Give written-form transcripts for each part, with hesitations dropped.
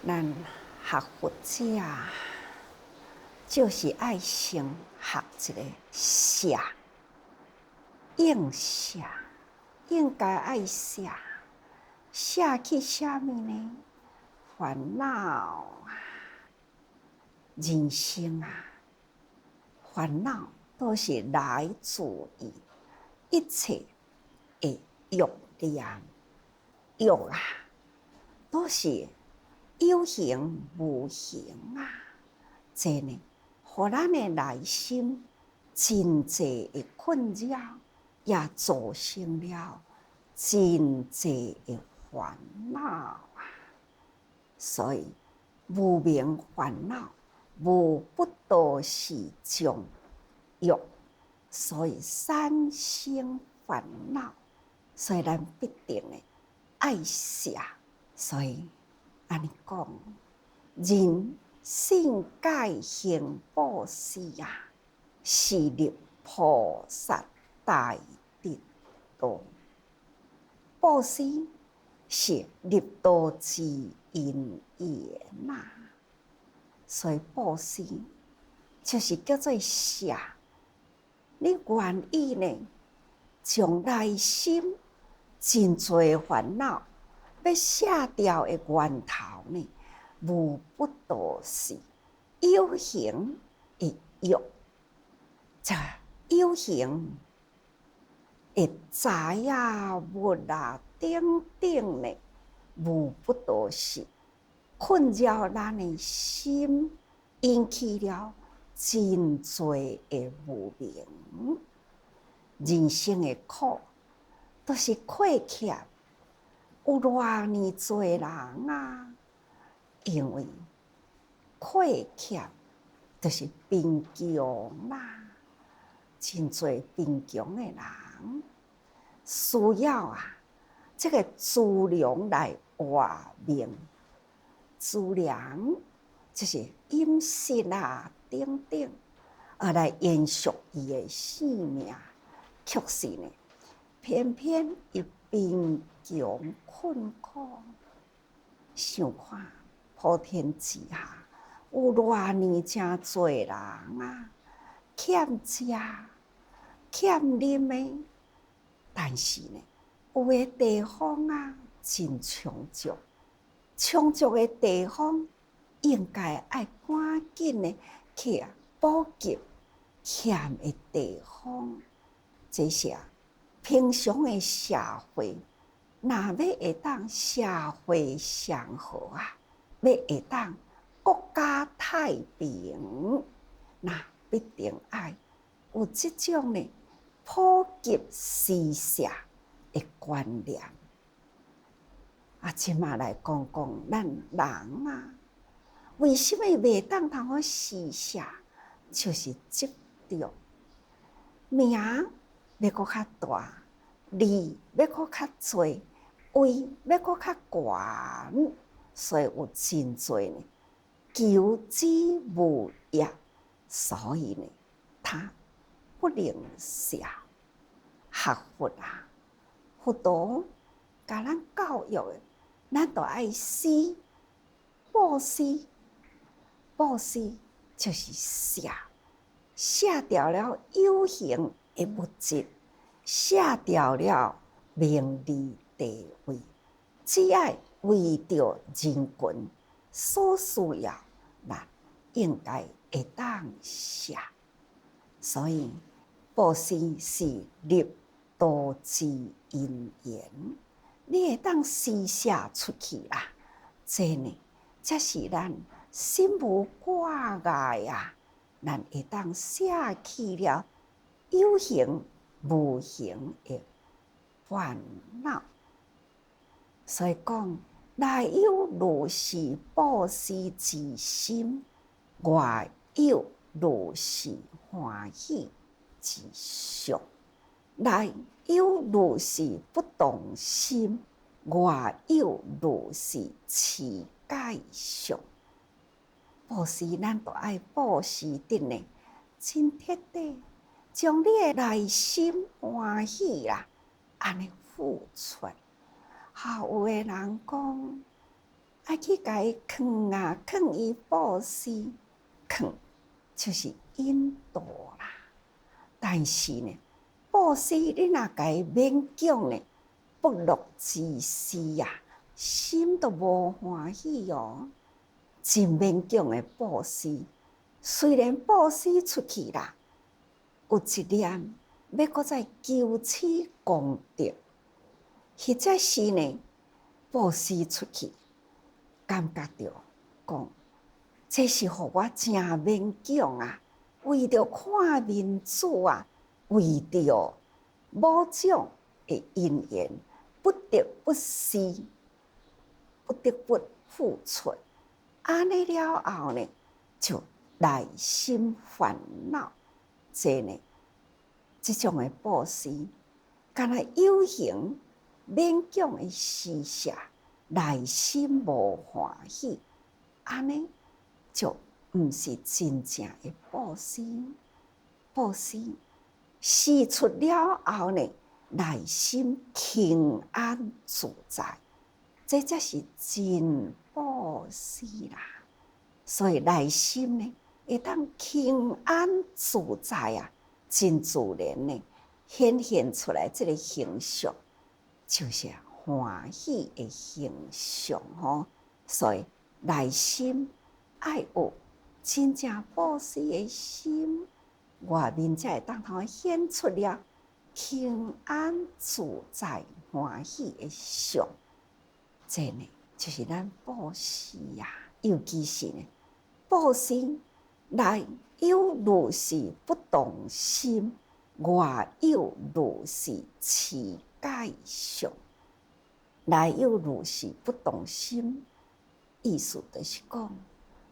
咱学佛者就是爱先学一个舍，应舍，应该爱舍。舍去啥物呢？烦恼人生啊，烦恼都是来自于一切的欲念，欲啊，都是有形无形啊，这呢，互咱的内心真济的困扰，也造成了真济的烦恼啊。所以无明烦恼，无不都是种欲，所以三生烦恼，所以咱必定的爱舍。所以安尼讲，人性界行布施啊，是入菩萨大德道。布施是入道之因缘呐，所以布施就是叫做舍。你愿意呢，将内心真多烦恼要舍掉的源头呢，无不都是有形的欲，这有形的财啊、物啊等等呢，无不都是困扰咱的心，引起了真多的无明。人生的苦都是亏欠，有偌尼多人啊，因为亏欠就是贫穷啦，真多贫穷的人需要啊，这个资粮来活命。资粮就是饮食啊等等，而来延续伊的性命。却是呢，偏偏伊贫穷困苦，想看普天之下有偌尼真多人啊，欠食、欠啉的，但是呢，有的地方啊，真充足，充足的地方应该爱赶紧的去补给欠的地方。这些平常的社会，哪要会当社会祥和啊？要会当国家太平，那必定爱有这种的普及施舍的观念。即马来讲讲咱人啊，为什么袂当通好施舍？就是执着名要搁较大，利要搁较多，位要搁较悬，所以有真多呢求之无益，所以呢，他不能舍。学佛啊，佛陀教咱教育的，咱都爱施，布施，布施就是舍，舍掉了有形的物质，舍掉了名利地位，只爱为着人群所需要，那应该会当舍。所以布施是入道之因缘，你会当施舍出去啦，这呢，才是咱心无挂碍啊，咱会当舍去了有形无形的烦恼。所以讲，内有如是布施之心，外有如是欢喜之相。内有如是不动心，外有如是持戒相。布施咱都爱布施的呢，真彻底，将你的内心欢喜安尼付出。有的人讲，爱去甲伊囥啊，囥伊布施，囥就是引导啦。但是呢，布施你若甲伊勉强呢，不乐之师啊，心都无欢喜哦。真勉强的布施，虽然布施出去啦，有一念要搁再求取功德，或者是呢，布施出去，感觉到讲，这是互我真勉强啊！为着看面子啊，为着某种的因缘，不得不施，不得不付出。安尼了后呢，就内心烦恼。这呢，这种的布施，敢若有形勉强的施舍，内心无欢喜，安尼就毋是真正的布施。布施施出了后呢，内心平安自在，这才是真布施啦。所以内心呢，会当平安自在啊，真自然呢，显现出来这个形象，就是欢喜的形象吼。所以内心爱有真正布施的心，外面才会当通显出了平安自在欢喜的相。这呢，就是咱布施呀，尤其是呢，布施内有如是不动心，外有如是持戒相。内有如是不动心，意思就是讲，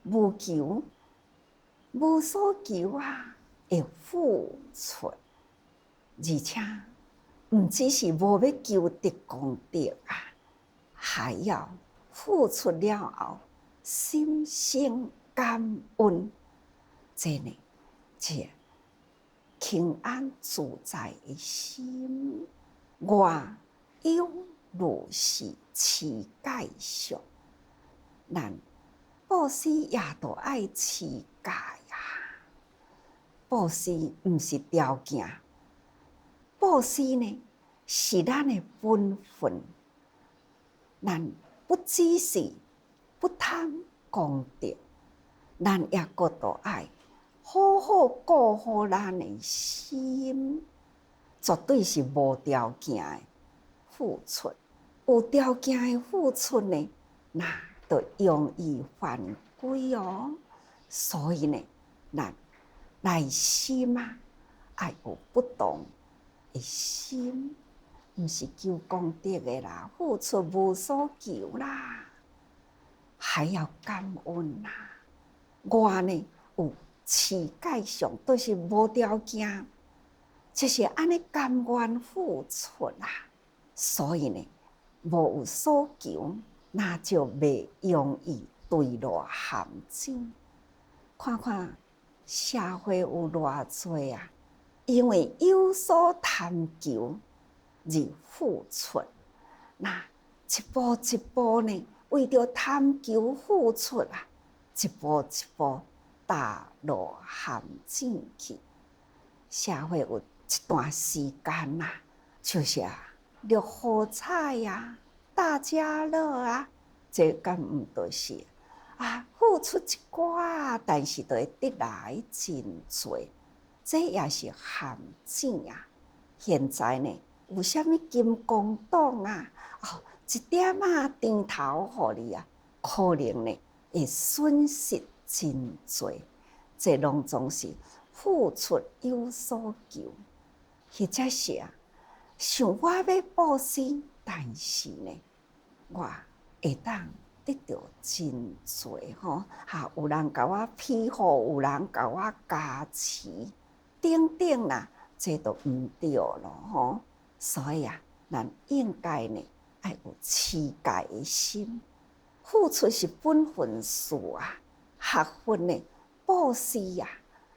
无求，无所求啊，会付出，而且毋只是无要求得功德啊，还要付出了后，心生感恩，这呢，这平安自在的心，外有如是持戒相。咱布施也都爱持戒啊！布施毋是条件，布施呢是咱的本分。咱不只是不贪功德，咱也搁都爱好好顾好咱的心，绝对是无条件的付出。有条件的付出呢，那就容易犯规哦。所以呢，咱内心啊，爱有不同的心，毋是求功德的啦，付出无所求啦，还要感恩啦。我呢有持戒相，都是无条件，就是安尼甘愿付出啦。所以呢，无有所求，那就袂容易坠落陷阱。看看社会有偌济啊，因为有所贪求而付出，那一步一步呢，为着贪求付出啊，一步一步踏入陷阱去。社会有一段时间啊，就是六合彩啊、大家乐啊，这敢毋就是付出一寡，但是就会得来真多，这也是陷阱啊！现在呢，有啥物金光党啊？一点甜头互你啊，可能呢会损失真多。这拢总是付出有所求，或者是想我要布施，但是呢，我会当得到真多吼，有人甲我庇护，有人甲我加持，等等啦，这都毋对咯吼。所以咱应该呢，爱有持戒的心，付出是本分事啊，学分呢，布施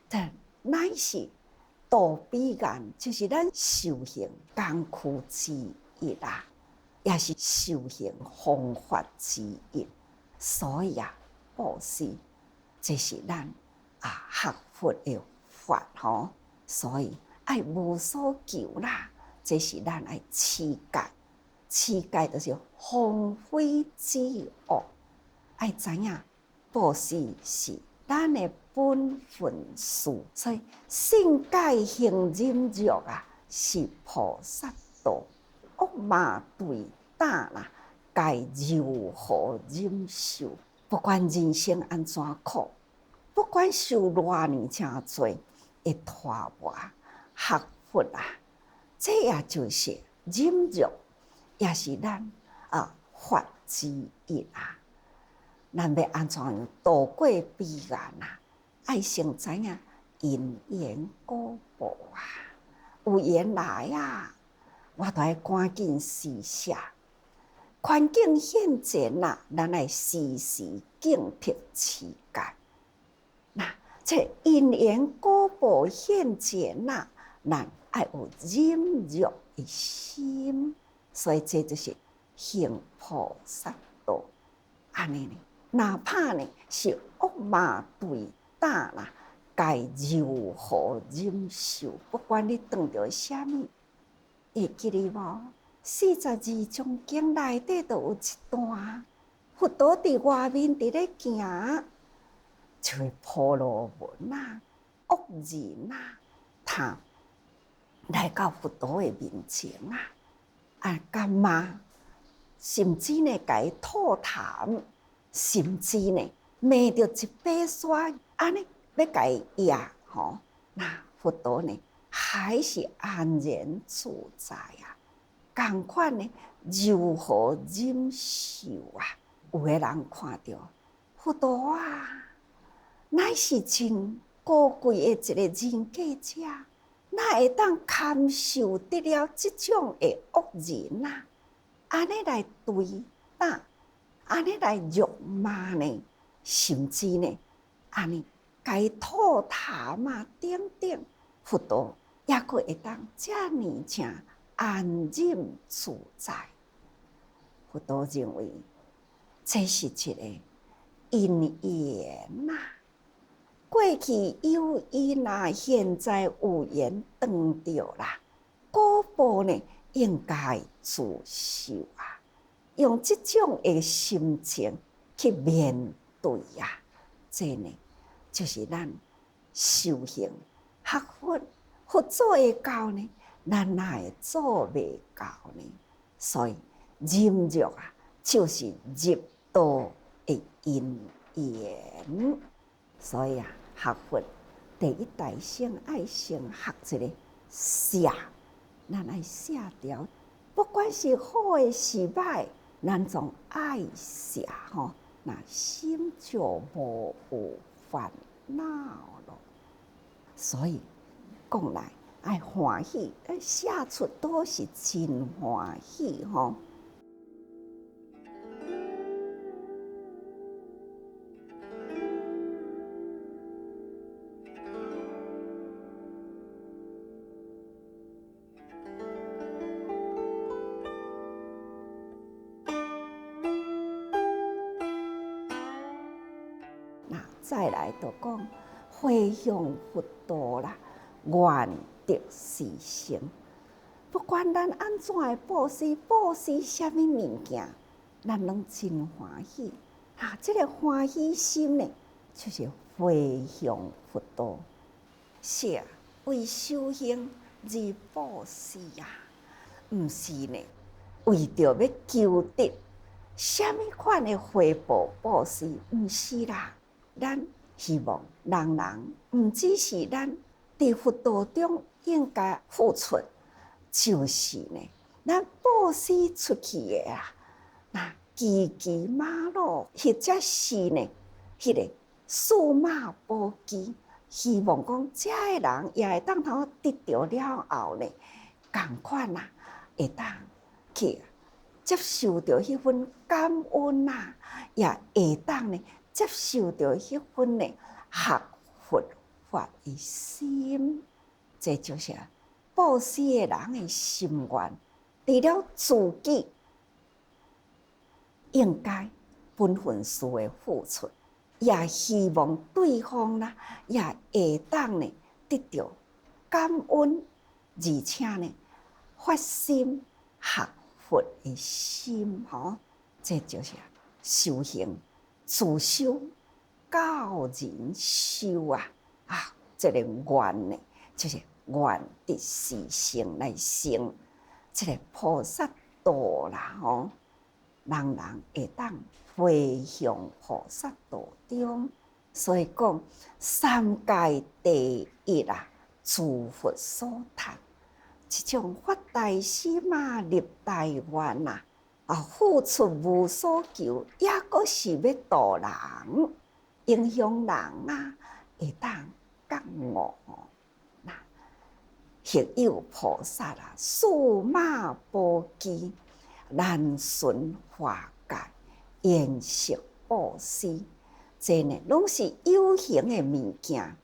但乃是道彼岸，就是咱修行工具之一啦。也是修行方法之一。所以啊，布施这是咱学佛的法吼，所以爱无所求啦，这是咱爱持戒，持戒就是防非止恶，爱知影布施是咱的本分事，所以性戒行忍辱是菩萨道，恶嘛对打啦，该如何忍受？不管人生安怎苦，不管受偌年真多，会拖磨学佛这也就是忍辱，也是咱法之一咱要安怎样度过悲哀爱先知影因缘果报有缘来我就要赶紧施舍。环境现前咱要时时警惕持戒。这因缘果报现前咱要有忍辱的心，所以这就是行菩萨道。安尼呢，哪怕呢是恶嘛对打该如何忍受？不管你遇到什么，会记得无？42种经内底都有一段，佛陀伫外面伫咧行，就会婆罗门恶人他来到佛陀的面前干嘛？甚至呢，甲伊吐痰，甚至呢，骂着一把刷，安尼要甲伊压吼。那佛陀呢，还是安然自在同款呢，如何忍受有个人看到佛陀乃是真高贵的一个人格者，哪会当堪受得了这种的恶人安尼来对打，安尼来辱骂呢？甚至呢，安尼甲伊吐痰等等，佛陀也佫会当遮尔正安忍自在。佛陀认为这是一个因缘过去有因现在有缘当着果报呢，应该自受用这种的心情去面对这呢，就是咱修行学佛，佛做会到呢，咱哪会做袂到呢？所以忍辱就是入道的因缘。所以学佛第一大先爱先学一个舍，咱爱舍掉，不管是好的是歹，咱总爱舍那心就无有烦恼了。所以讲来爱欢喜，写出都是真欢喜再来就讲回向佛陀愿得实成。不管咱安怎的布施什么物件，咱拢真欢喜这个欢喜心呢，就是回向佛陀，是为修行而布施毋是呢为着要求得什么款的回报布施，毋是咱希望人人毋只是咱伫佛道中应该付出，就是呢，咱布施出去的骑马路，或者是呢，迄个数码宝鸡，希望讲遮个人也会当通得到了后呢，共款会当去接受到迄份感恩也会当呢接受到迄份呢学佛法的心，这就是布施的人的心愿。除了自己应该本分事的付出，也希望对方啦，也会当呢得到感恩，而且呢发心学佛的心吼，这就是修行自修教人修啊！这个愿呢，就是愿的实性来成，这个菩萨道啦吼，人人会当回向菩萨道中。所以讲，三界第一啦，诸佛所谈。这种发大心嘛，立大愿呐，付出无所求，也阁是要度人、影响人啊，会当觉悟。那亦有菩萨啊，数码宝鸡，难寻化界，颜色布施。这呢，拢是有形的物件，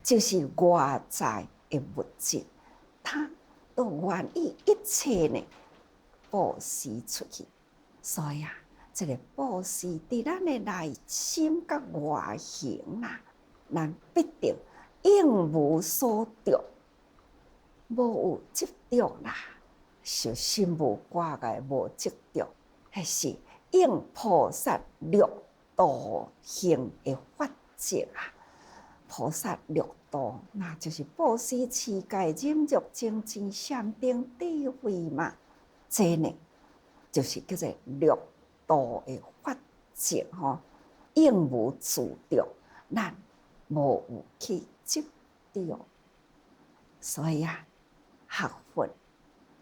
就是外在的物质，他都愿意一切呢布施出去。所以这个布施伫咱的内心甲外形啊，咱必定应无所得，无有执着啦，就心无挂碍，无执着，迄是应菩萨六道行的法则啊！菩萨六道，那就是布施、持戒、忍辱、精进、禅定、智慧嘛。这呢，就是叫做六道的法则吼，应无自着，咱无有去执着。所以学佛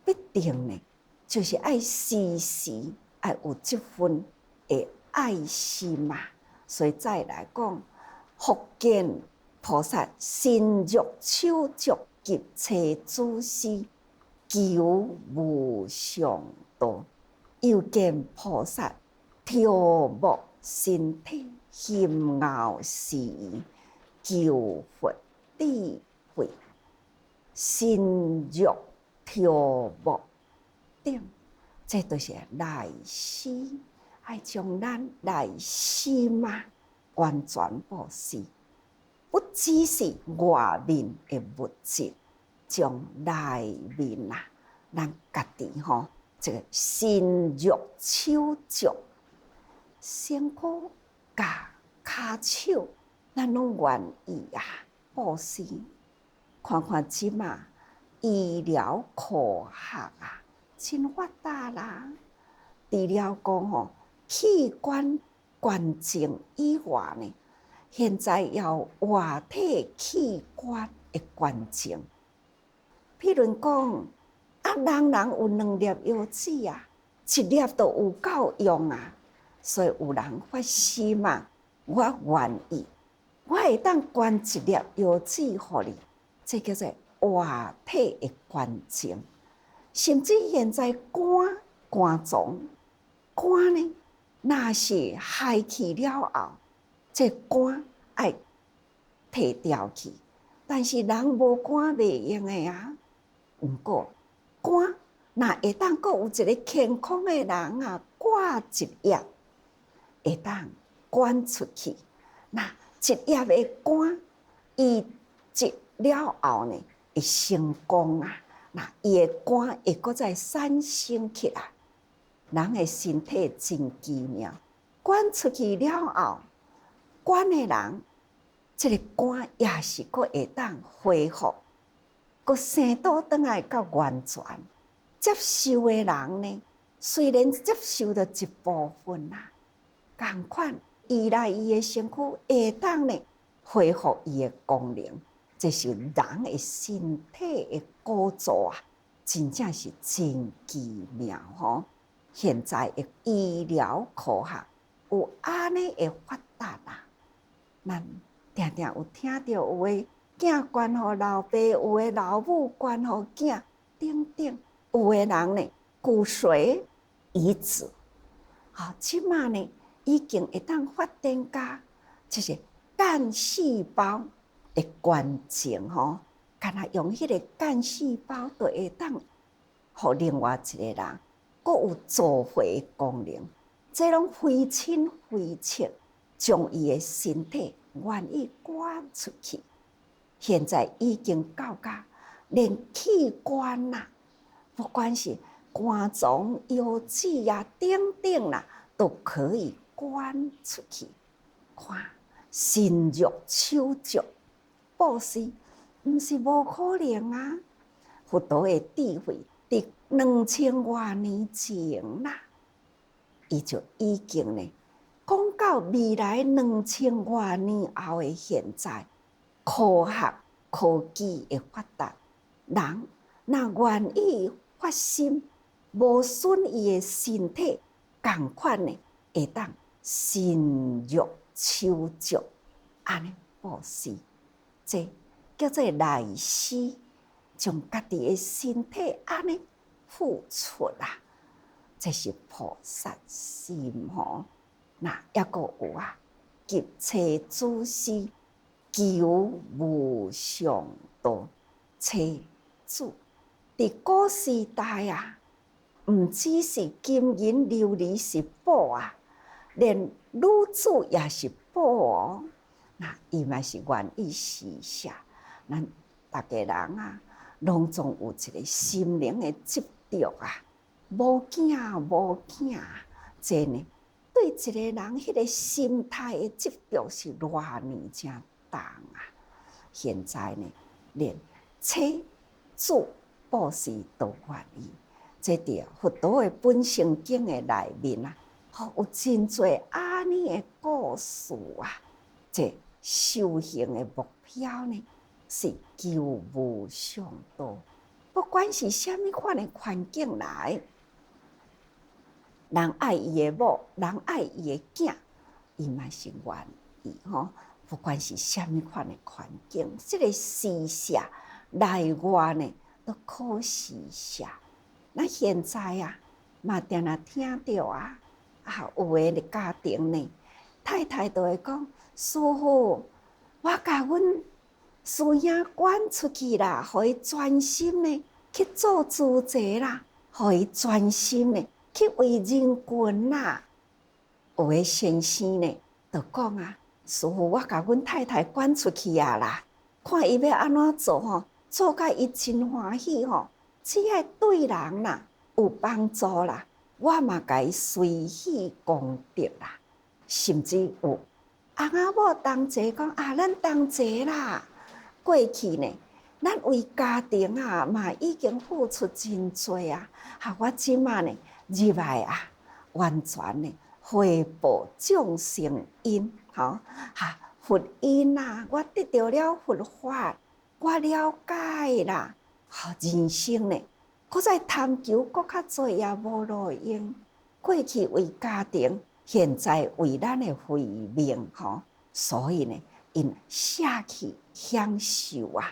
必定呢，就是爱时时爱有这份的爱心嘛。所以再来讲，福建菩萨身若手足，急切诸事，求无上道。又见菩萨调伏身体，心熬时，求佛智慧。身若调伏定，这都是内心，爱将咱内心完全布施，不只是外面的物质，将内面咱家己这个身若手足，身躯甲骹手，咱拢愿意布施。看看即马医疗科学真发达啦！除了讲器官捐赠以外呢，现在也有活体器官的捐赠。譬如讲人人有2粒腰子1粒都有够用所以有人发心我愿意，我会当捐1粒腰子予你。这叫做活体的捐赠，甚至现在肝脏呢，若是害去了后，这肝要摕掉去，但是人无肝袂用的不过肝若会当阁有一个健康的人挂1粒，会当捐出去。那1粒的肝，伊植了后呢，会成功那伊的肝会搁再产生起来。人的身体真奇妙，捐出去了后，捐的人，这个肝也是搁会当恢复，搁生倒转来到完全。接受的人呢，虽然接受到一部分同款依赖伊的身躯，会当呢恢复伊的功能。这是人的身体的构造真正是真奇妙现在的医疗科学有安尼的发达咱常常有听到有的囝捐予老爸，有的老母捐予囝，等等。有的人呢，骨髓移植，即马呢已经会当发展到就是干细胞的捐赠敢若用迄个干细胞就会当，互另外一个人，佫有造血的功能。这拢非亲非切，将伊的身体愿意捐出去。现在已经到达连器官啦，不管是肝脏、腰子啊、等等啦，都可以捐出去。看，身肉手足布施，毋是无可能啊！佛陀的智慧，伫2000多年前啦，伊就已经呢，讲到未来2000多年后的现在，科学科技的发达，人若愿意发心，无损伊的身体，同款呢，会当身肉手足，安尼布施，这叫做来施，将家己的身体安尼付出啦，这是菩萨心吼。那抑阁有啊，急切主施，求无上道，切主伫古时代啊，毋只是金银琉璃是宝啊，连女子也是宝哦。那伊嘛是愿意施舍，咱大家人啊，拢总有一个心灵的执着啊，无囝无囝，这呢，对一个人迄个心态的执着是偌呢正重啊！现在呢，连切主布施都愿意，这伫佛陀的本性经的内面啊，有真侪安尼的故事啊！这修行的目标呢，是求无上道。不管是虾米款的环境来，人爱伊的某，人爱伊的囝，伊嘛是愿意吼。不管是虾米款的环境，这个施舍内外呢，都可施舍。那现在啊，嘛定定听到啊，有的家庭呢，太太都会讲。师父，我甲阮师兄捐出去啦，互伊专心呢去做主持啦，互伊专心呢去为人群啦。有的先生呢，就讲啊，师父，我甲阮太太捐出去啊啦，看伊要安怎做吼，做甲伊真欢喜吼，只要对人啦有帮助啦，我嘛甲伊随喜功德啦，甚至有。翁仔某同齐讲啊，咱同齐啦。过去呢，咱为家庭啊，嘛已经付出真多啊。我即马呢，入来啊，完全呢回报众生因，佛因啊，我得到了佛法，我了解啦。人生呢，搁再探求搁较多也无路用。过去为家庭。现在为咱的慧命吼，所以呢，因舍去享受啊，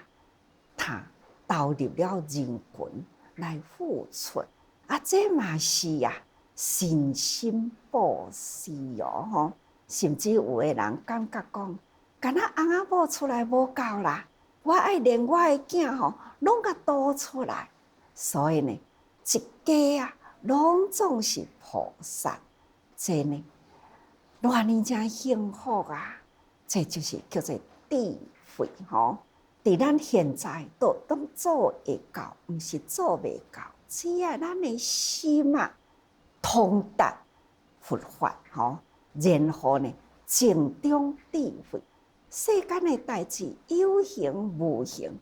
他投入了人群来付出啊，这嘛是啊，信心布施哦吼。甚至有的人感觉讲，敢若翁仔某出来无够啦，我爱连我的囝吼，拢甲导出来，所以呢，一家啊，拢总是菩萨。这呢，偌呢真幸福啊！这就是叫做智慧吼。伫咱现在都做会到，毋是做袂到。只要咱的心啊，通达佛法吼，然后呢，静中智慧，世间的代志有形无形，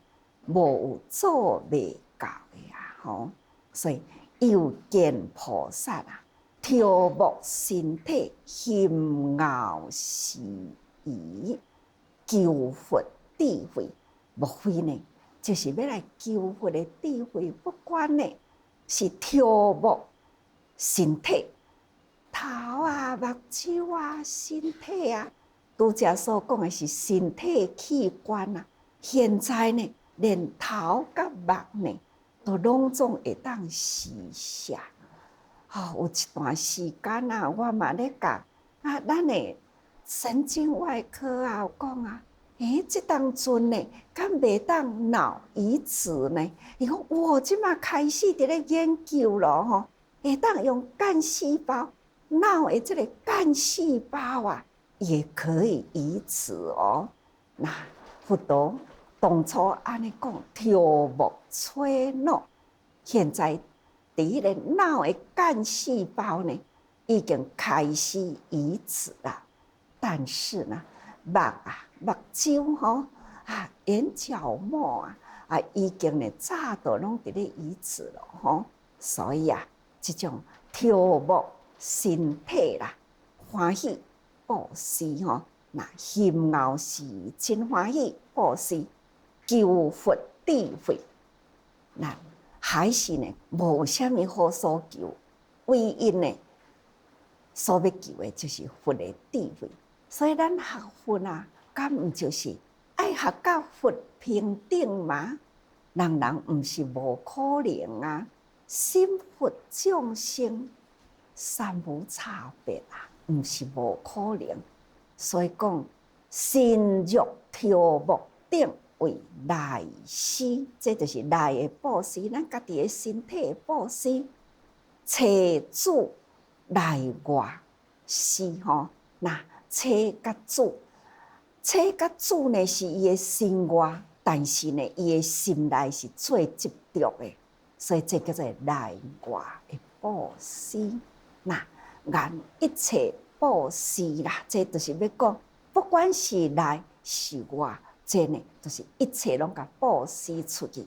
无有做袂到的啊！吼，所以有见菩萨啊。调伏身体，心傲思疑，求佛智慧。莫非呢，就是要来求佛的智慧。不管呢，是调伏身体，头啊、目睭啊、身体啊，拄则所讲的是身体器官啊。现在呢，连头甲目呢，都拢总会当施舍。有一段时间啊，我嘛咧讲咱的神经外科啊，有讲啊，这当阵呢，敢袂当脑移植呢？伊讲，哇，即马开始伫咧研究咯吼，会当用干细胞脑的这个干细胞啊，也可以移植哦。那佛陀当初安尼讲，跳木吹脑，现在第个脑的干细胞呢，已经开始移植了。但是呢，目睭吼眼角膜已经呢早都拢伫咧移植了吼。所以这种跳木身体啦，欢喜布施吼，那心后是真欢喜布施，求佛智慧，那还是呢无啥物好所求，唯一呢所要求的就是佛的智慧。所以咱学佛敢毋就是爱学到佛平等吗？人人毋是无可能心佛众生三无差别毋是无可能。所以讲，身欲跳木顶为内施，这就是内的布施，咱家己的身体的布施。车主内外施吼，那车甲主呢是伊的身外，但是呢伊的心内是最执着的，所以这叫做内外的布施。那按一切布施啦，这就是要讲，不管是内是外，这呢就是一切拢甲布施出去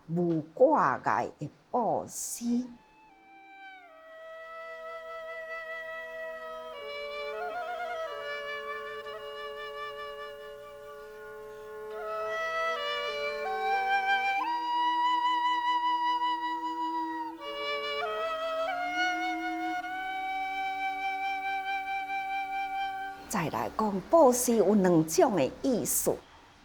无挂碍的布施。再来讲，布施有两种的意思，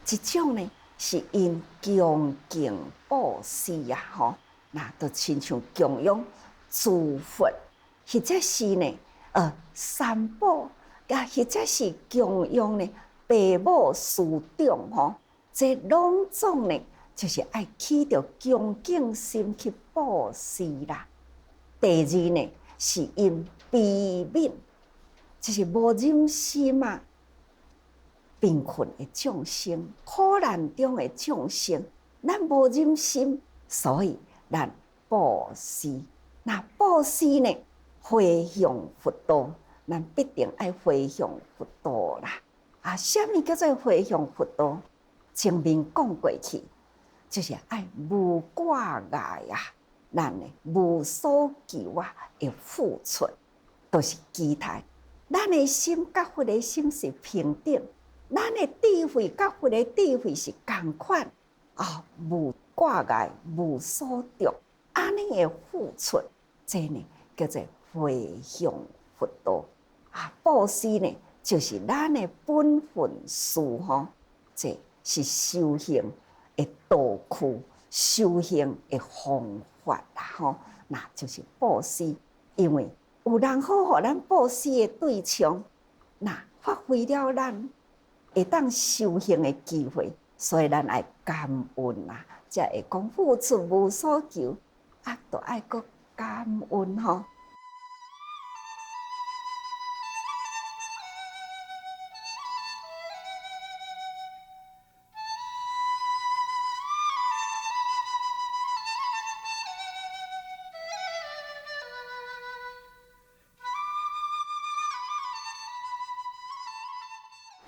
一种呢是因恭敬布施吼，那就亲像供养诸佛，或者是呢三宝，或者是供养呢父母师长吼，这两种呢就是爱起着恭敬心去布施啦。第二呢是因悲悯。就是无忍心贫困的众生，苦难中的众生，咱无忍心，所以咱布施。那布施呢，回向佛道，咱必定爱回向佛道啦。什么叫做回向佛道？前面讲过去，就是爱无挂碍咱呢无所求的付出，都是期待。咱的心甲佛的心是平等，咱的智慧甲佛的智慧是同款无挂碍，无所着，安尼的付出，这呢叫做回向佛道布施呢，就是咱的本分事吼，这是修行的道具，修行的方法吼，那就是布施，因为有人好互咱布施的对象，那发挥了咱会当修行的机会，所以咱爱感恩才会讲付出无所求就爱搁感恩吼。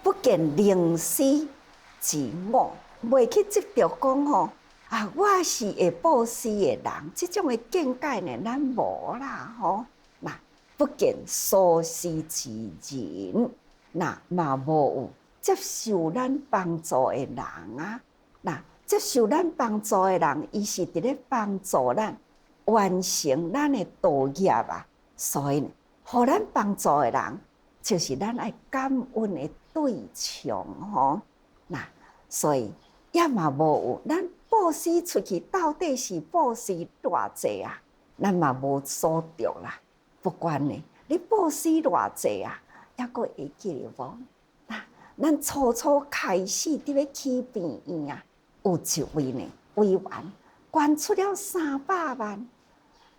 不见灵师之我，袂去执着讲吼我是会布施的人，这种的见解呢，咱无啦吼。那不见所施之人，那嘛无有接受咱帮助的人那接受咱帮助的人，伊是伫咧帮助咱完成咱的道业所以呢，互咱帮助的人，就是咱爱感恩的对象吼。那所以也嘛无有咱布施出去，到底是布施偌济咱嘛无所着啦。不管呢，你布施偌济还阁会记得无？咱初开始伫咧起病院有一位呢委员捐出了300万，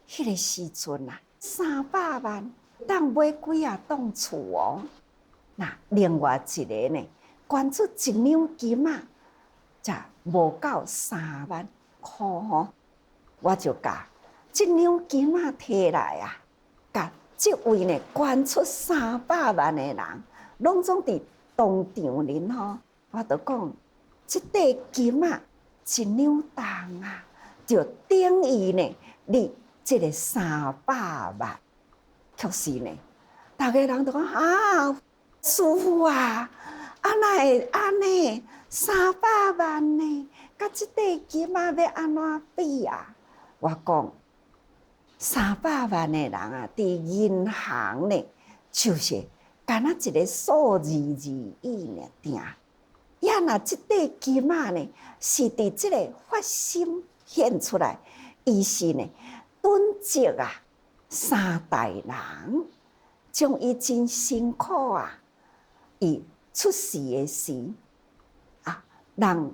迄个时阵300万当买几啊栋厝哦。那另外一个呢，捐出1两金仔，才无够3万块吼，我就甲这两金仔摕来啊，甲这位呢捐出300万的人，拢总伫当场里吼，我就讲，这块金仔1两重啊，就等于呢，你这个300万，确实呢，大家人都讲啊，师父啊，哪会安尼300万呢？甲这块金仔要安怎比啊？我讲300万的人啊，伫银行呢，就是干那一个数字而已尔定。也若这块金仔呢，是伫这个发心现出来，伊是呢囤积啊3代人，将伊真辛苦啊，伊出世的时啊，人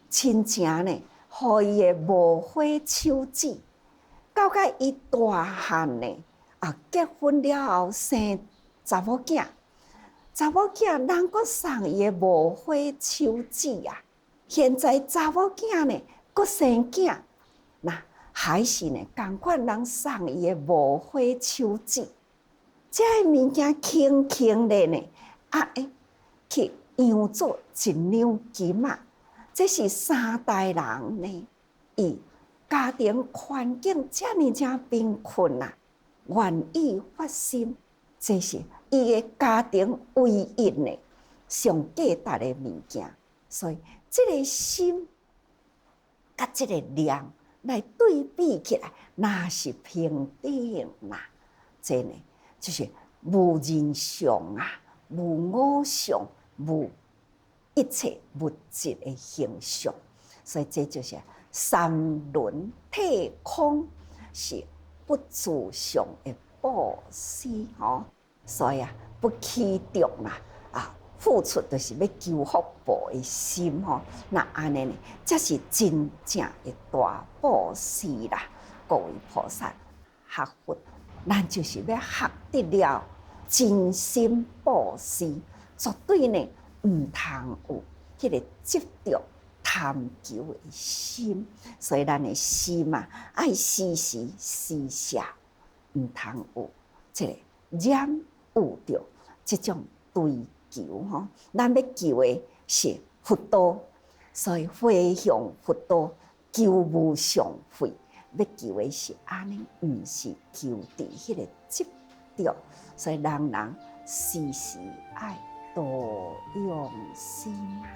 亲情呢，互伊的无花手指。到甲伊大汉呢，结婚了后生查某囝，查某囝人阁送伊的无花手指啊。现在查某囝呢，阁生囝，那还是呢，同款人送伊的无花手指。这个物件轻轻的呢，去养做1两金仔，这是3代人呢，伊家庭环境这么贫困啊，愿意发心，这是伊的家庭唯一的上价值的物件。所以，这个心甲这个量来对比起来，那是平等啦。这呢，就是无人相啊，无我相，无一切物质的形象。所以，这就是三轮体空，是不自相的布施吼。所以啊，不起重啦，付出就是要求福报的心吼。那安尼呢，这是真正的大布施啦。各位菩萨学佛，咱就是要学得了真心布施，绝对呢唔通有迄个执着贪求的心。所以咱的心啊，爱时时施舍，唔通有这个染有着这种追求吼。咱要求的是佛道，所以回向佛道，求无上慧。要求的是安尼，唔是求伫迄个执着。所以人人时时爱多用心啊。